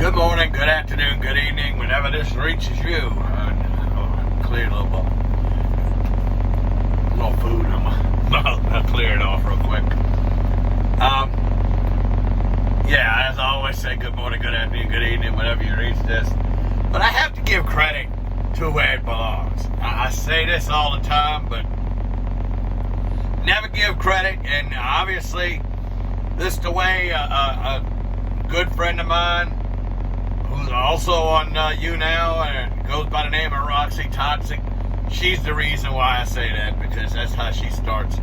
Good morning, good afternoon, good evening, whenever this reaches you. Clear a little food. I'll clear it off real quick. Yeah, as I always say, good morning, good afternoon, good evening, whenever you reach this. But I have to give credit to where it belongs. I say this all the time, but never give credit. And obviously, this is the way a good friend of mine, who's also on YouNow and goes by the name of Roxy Toxic. She's the reason why I say that, because that's how she starts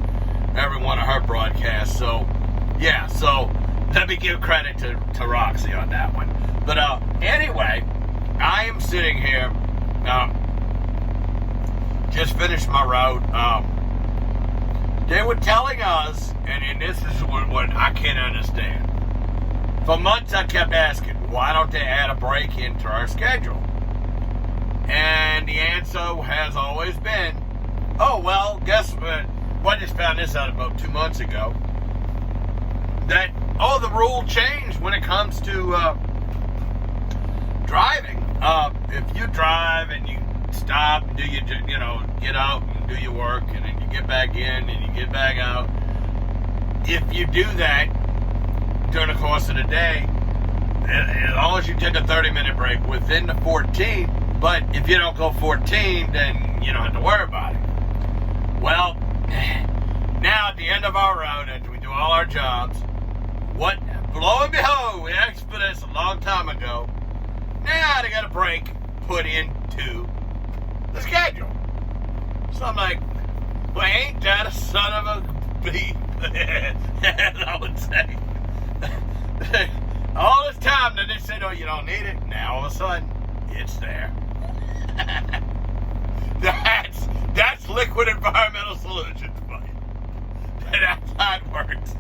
every one of her broadcasts. So, yeah, so let me give credit to Roxy on that one. But anyway, I am sitting here, just finished my route. They were telling us, and this is what I can't understand. For months I kept asking, why don't they add a break into our schedule? And the answer has always been, oh, well, guess what? I just found this out about 2 months ago. That, the rule changed when it comes to driving. If you drive and you stop and get out and do your work, and then you get back in and you get back out, if you do that during the course of the day, as long as you take a 30-minute break within the 14, but if you don't go 14, then you don't have to worry about it. Well, now at the end of our route, after we do all our jobs, lo and behold, we asked for this a long time ago. Now they got a break put into the schedule. So I'm like, well, ain't that a son of a beep? As I would say. All this time that they said, oh, you don't need it. Now all of a sudden, it's there. That's liquid environmental solutions, buddy. That's how it works.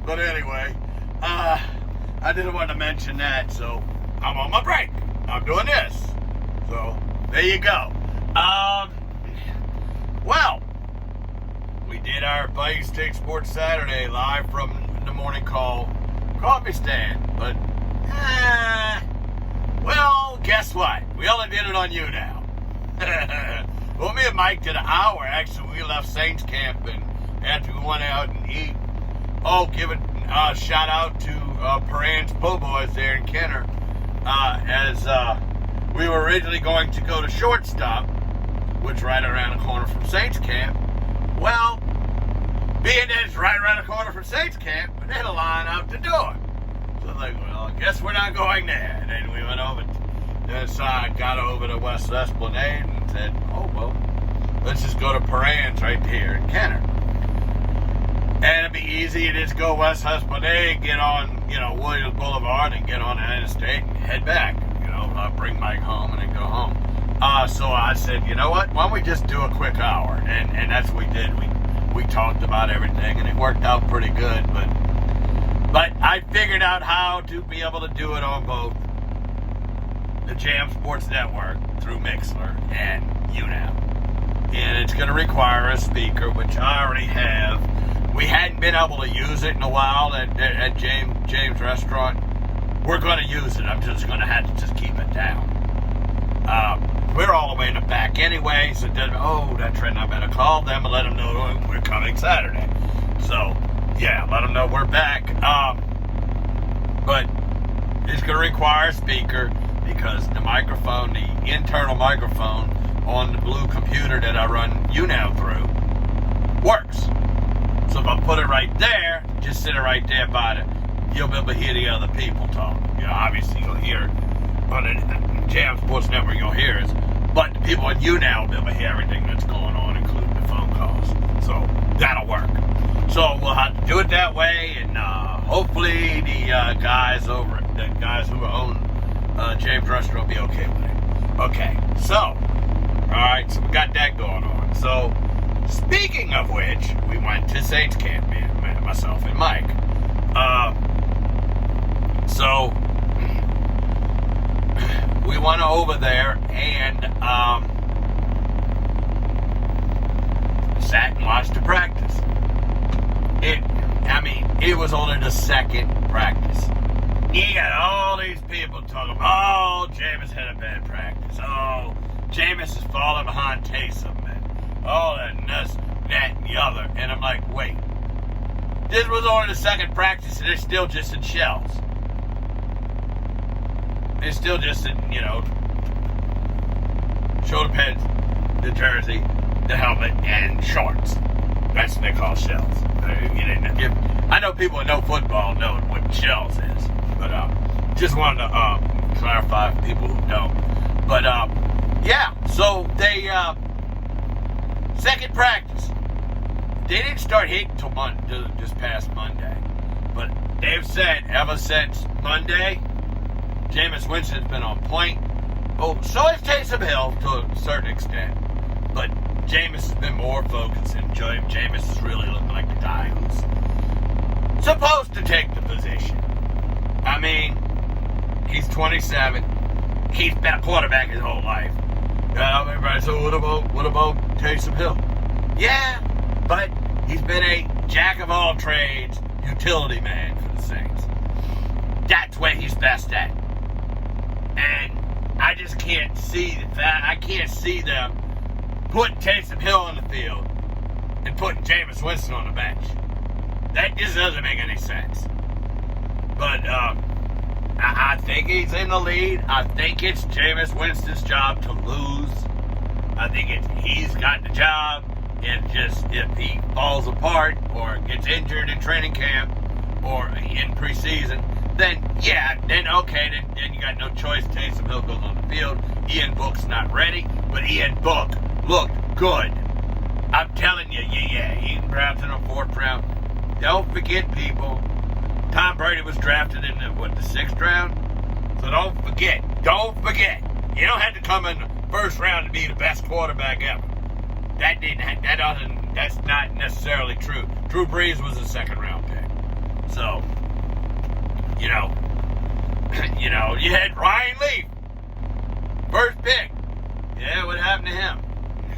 But anyway, I didn't want to mention that, so I'm on my break. I'm doing this. So there you go. Well, we did our Buddies Take Sports Saturday live from the morning call coffee stand, but well, guess what? We only did it on YouNow. Well, me and Mike did an hour. Actually, we left Saints camp, and after we went out and eat, give a shout out to Brennan Po' Boys there in Kenner, as we were originally going to go to Shortstop, which is right around the corner from Saints camp. Well, being that it's right around the corner from Saints camp, we had a line out the door. So I was like, well, I guess we're not going there. And then we went over to the side, got over to West Esplanade, and said, oh, well, let's just go to Perrins right here in Kenner. And it'd be easy to just go West Esplanade, get on, Williams Boulevard, and get on the interstate and head back. Bring Mike home and then go home. So I said, you know what? Why don't we just do a quick hour? And that's what we did. We talked about everything, and it worked out pretty good. But I figured out how to be able to do it on both the Jam Sports Network through Mixler and YouNow. And it's going to require a speaker, which I already have. We hadn't been able to use it in a while at James Restaurant. We're going to use it. I'm just going to have to just keep it down. We're all the way in the back anyway, so that trend, I better call them and let them know we're coming Saturday. So, yeah, let them know we're back. But it's going to require a speaker, because the microphone, the internal microphone on the blue computer that I run YouNow through, works. So if I put it right there, just sit it right there by you'll be able to hear the other people talk. Obviously you'll hear on the Jam Sports Network, you'll hear it. But the people at YouNow will be able to hear everything that's going on, including the phone calls. So that'll work. So we'll have to do it that way, and hopefully the guys who own James Restaurant will be okay with it. Okay, so, alright, so we got that going on. So, speaking of which, we went to Saints camp, myself and Mike. So we went over there and sat and watched the practice. It was only the second practice. You got all these people people talking about, oh, Jameis had a bad practice. Oh, Jameis is falling behind Taysom. And oh, and this, that, and the other. And I'm like, wait. This was only the second practice, and they're still just in shells. They're still just in, shoulder pads, the jersey, the helmet, and shorts. That's what they call shells. I know people who know football know what shells is, but just wanted to clarify for people who don't. But yeah, so they second practice. They didn't start hitting until just past Monday, but they've said ever since Monday, Jameis Winston's been on point. Oh, so has Taysom Hill to a certain extent, but Jameis has been more focused, and Jameis is really looking like the guy who's supposed to take the position. I mean, he's 27. He's been a quarterback his whole life. Everybody said, what about Taysom Hill? Yeah, but he's been a jack of all trades, utility man for the Saints. That's what he's best at. And I just can't see that. I can't see them putting Taysom Hill on the field and putting Jameis Winston on the bench. That just doesn't make any sense. But I think he's in the lead. I think it's Jameis Winston's job to lose. I think he's got the job. And just if he falls apart or gets injured in training camp or in preseason, then you got no choice. Taysom Hill goes on the field. Ian Book's not ready, but Ian Book looked good. I'm telling you, Ian drafted in the 4th round. Don't forget, people, Tom Brady was drafted in the 6th round? So don't forget. You don't have to come in the 1st round to be the best quarterback ever. That's not necessarily true. Drew Brees was a 2nd round pick. So, you had Ryan Leaf, 1st pick. Yeah, what happened to him?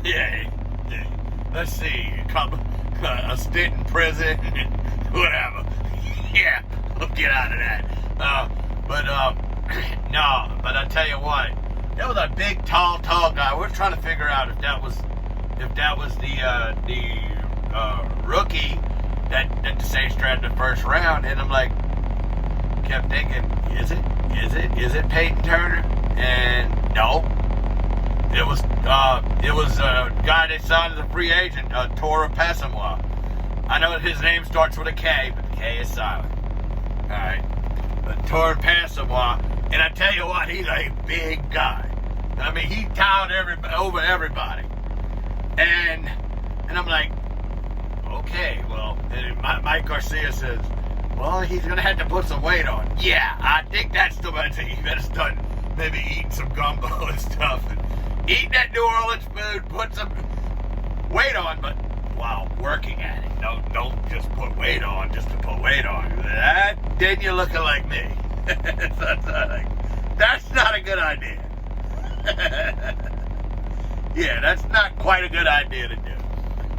Yeah. Let's see, a stint in prison, whatever. Yeah, we'll get out of that. But I tell you what, that was a big, tall guy. We're trying to figure out if that was the rookie that the Saints drafted the 1st round, and I'm like, kept thinking, is it Peyton Turner? And no, it was a guy they signed as a free agent, Tora Pessamwa. I know that his name starts with a K, but the K is silent. All right, but Tora Pessamwa, and I tell you what, he's a big guy. I mean, he towered over everybody. And I'm like, okay, well, and Mike Garcia says, well, he's going to have to put some weight on. Yeah, I think that's the one thing he better start maybe eating some gumbo and stuff. And eating that New Orleans food, put some weight on, but while working at it. Don't just put weight on just to put weight on. Then you're looking like me. That's not a good idea. Yeah, that's not quite a good idea to do.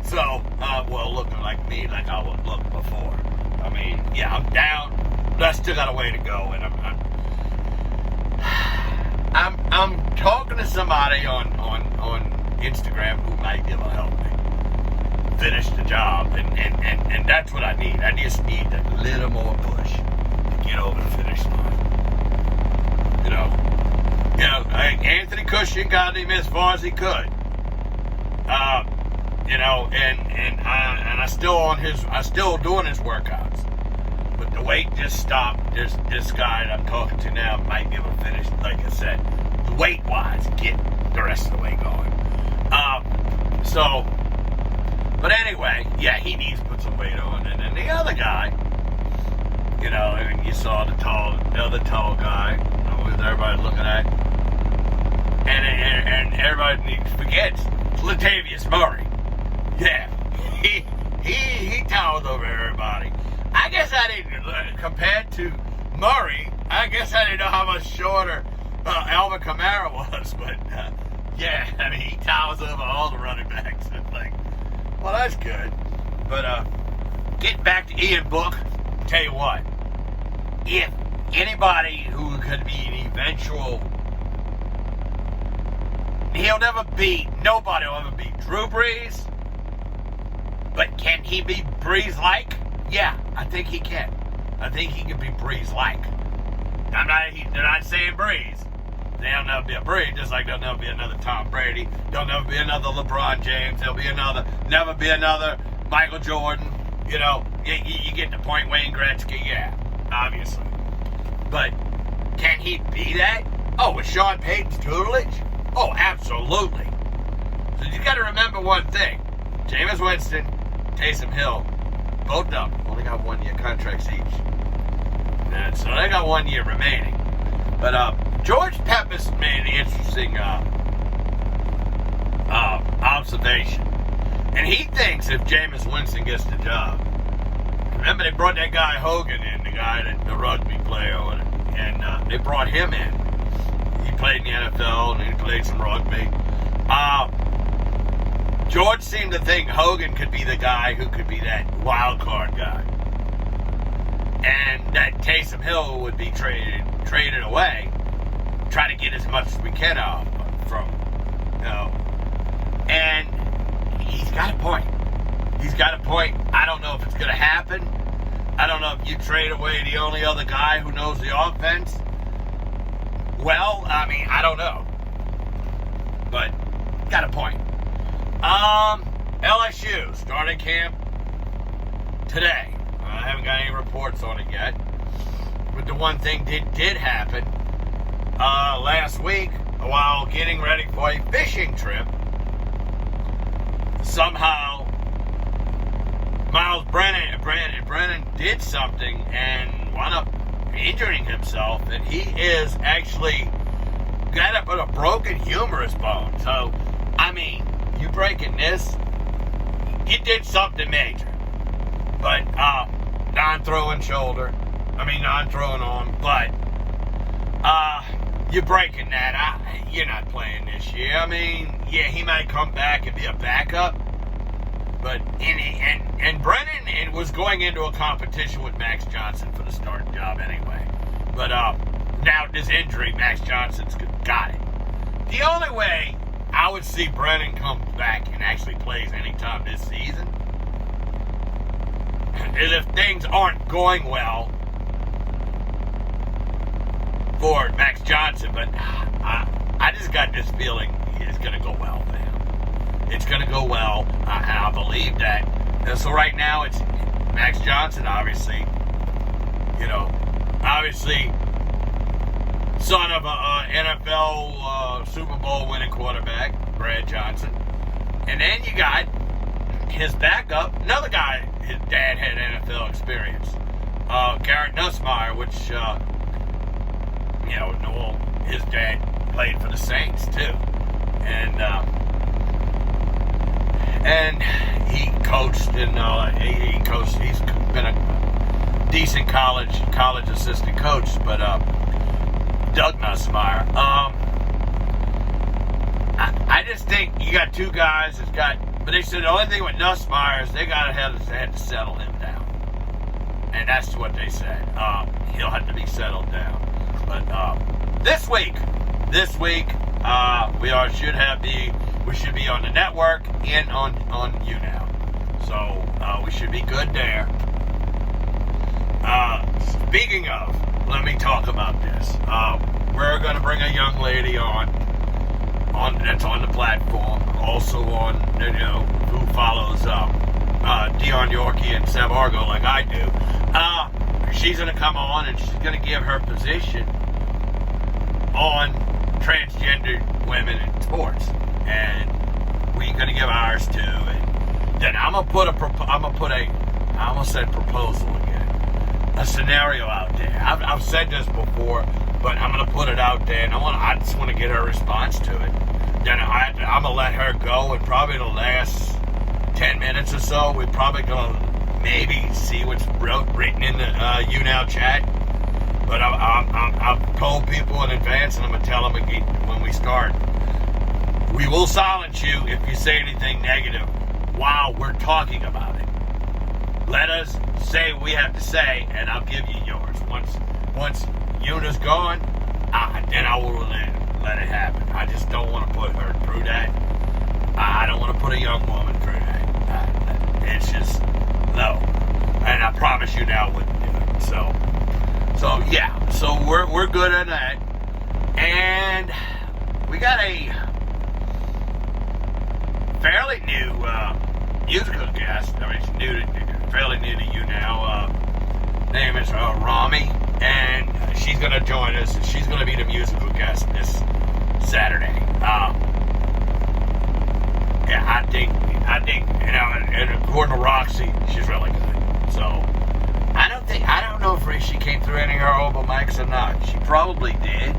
So, looking like me, like I would look before. I mean, yeah, I'm down, but I still got a way to go, and I'm talking to somebody on Instagram who might be able to help me finish the job, and that's what I need. I just need a little more push to get over the finish line. Anthony Cushing got him as far as he could. I still doing his workouts. But the weight just stopped. This guy that I'm talking to now might be able to finish, like I said, the weight-wise, get the rest of the way going. But anyway, yeah, he needs to put some weight on. And then the other guy, you saw the other tall guy, with everybody looking at, and everybody forgets Latavius Murray. Yeah, he towers over everybody. I guess I didn't, compared to Murray, I guess I didn't know how much shorter Alvin Kamara was, but yeah, I mean, he towers over all the running backs. It's like, well, that's good. But getting back to Ian Book, tell you what, if anybody who could be an eventual. Nobody will ever beat Drew Brees. But can he be Brees-like? Yeah, I think he can. I think he can be Brees-like. They're not saying Brees. There'll never be a Brees, just like there'll never be another Tom Brady. There'll never be another LeBron James. There'll never be another Michael Jordan. You know, you get the point. Wayne Gretzky, yeah, obviously. But can he be that? Oh, with Sean Payton's tutelage? Oh, absolutely. So you got to remember one thing. Jameis Winston, Taysom Hill, both of them only got 1 year contracts each. And so they got 1 year remaining. But George Pepis made an interesting observation. And he thinks if Jameis Winston gets the job, remember they brought that guy Hogan in, the rugby player, and they brought him in. He played in the NFL and he played some rugby. George seemed to think Hogan could be the guy who could be that wild card guy. And that Taysom Hill would be traded away, try to get as much as we can off from, you know. And he's got a point. He's got a point. I don't know if it's going to happen. I don't know if you trade away the only other guy who knows the offense. Well, I mean, I don't know. But, got a point. LSU starting camp today. I haven't got any reports on it yet. But the one thing did happen last week, while getting ready for a fishing trip, somehow Brennan did something and wound up injuring himself, and he is actually got up with a broken humerus bone. So, I mean, you breaking this, you did something major. But non-throwing arm, but you're breaking that. You're not playing this year. I mean, yeah, he might come back and be a backup, but and Brennan was going into a competition with Max Johnson for the starting job anyway. But now this injury, Max Johnson's got it. The only way I would see Brennan come back and actually plays anytime this season is if things aren't going well for Max Johnson. But I just got this feeling it's going to go well for him. It's going to go well, and I believe that. And so right now it's Max Johnson, obviously, son of a NFL Super Bowl winning quarterback, Brad Johnson. And then you got his backup, another guy, his dad had NFL experience, Garrett Nussmeier, which, Noel, his dad played for the Saints too. And he coached, he's been a decent college assistant coach, but Doug Nussmeier. I just think you got two guys but they said the only thing with Nussmeier is they had to settle him down. And that's what they said. He'll have to be settled down. But this week, we should be on the network and on YouNow. So we should be good there. Speaking of, let me talk about this. We're going to bring a young lady on that's on the platform, also on, who follows Dion Yorkie and Seb Argo like I do. She's going to come on and she's going to give her position on transgender women in sports, and we're going to give ours too. And then I'm going to I almost said proposal again, a scenario out there. I've said this before, but I'm going to put it out there, and I just want to get her response to it. Then I'm going to let her go, and probably the last 10 minutes or so, we're probably going to maybe see what's written in the YouNow chat. But I've told people in advance, and I'm going to tell them again when we start. We will silence you if you say anything negative while we're talking about it. Let us say what we have to say, and I'll give you yours once Yuna's gone, then I will let it happen. I just don't want to put her through that. I don't want to put a young woman through that. It's just, no. And I promise you now I wouldn't do it. So yeah. So we're good on that. And we got a fairly new musical guest. I mean, she's fairly new to YouNow. Name is Rami, and she's going to join us. And she's going to be the musical guest this Saturday. Yeah, I think, and according to Roxy, she's really good. So I don't know if she came through any of our open mics or not. She probably did.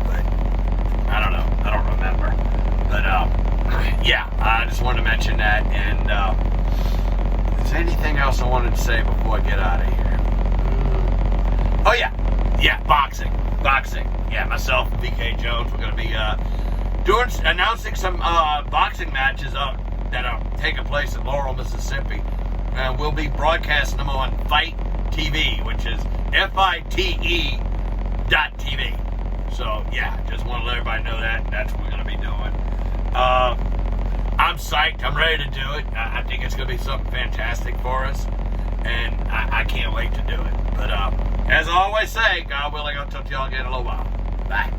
But I don't know. I don't remember. But yeah, I just wanted to mention that. And is there anything else I wanted to say before I get out of here? Oh yeah, boxing. Yeah, myself and BK Jones, we're going to be announcing some boxing matches that are taking place in Laurel, Mississippi. And we'll be broadcasting them on Fight TV, which is FITE.TV. So, yeah, just want to let everybody know that. That's what we're going to be doing. I'm psyched. I'm ready to do it. I think it's going to be something fantastic for us. And I can't wait to do it. But as I always say, God willing, I'll talk to y'all again in a little while. Bye.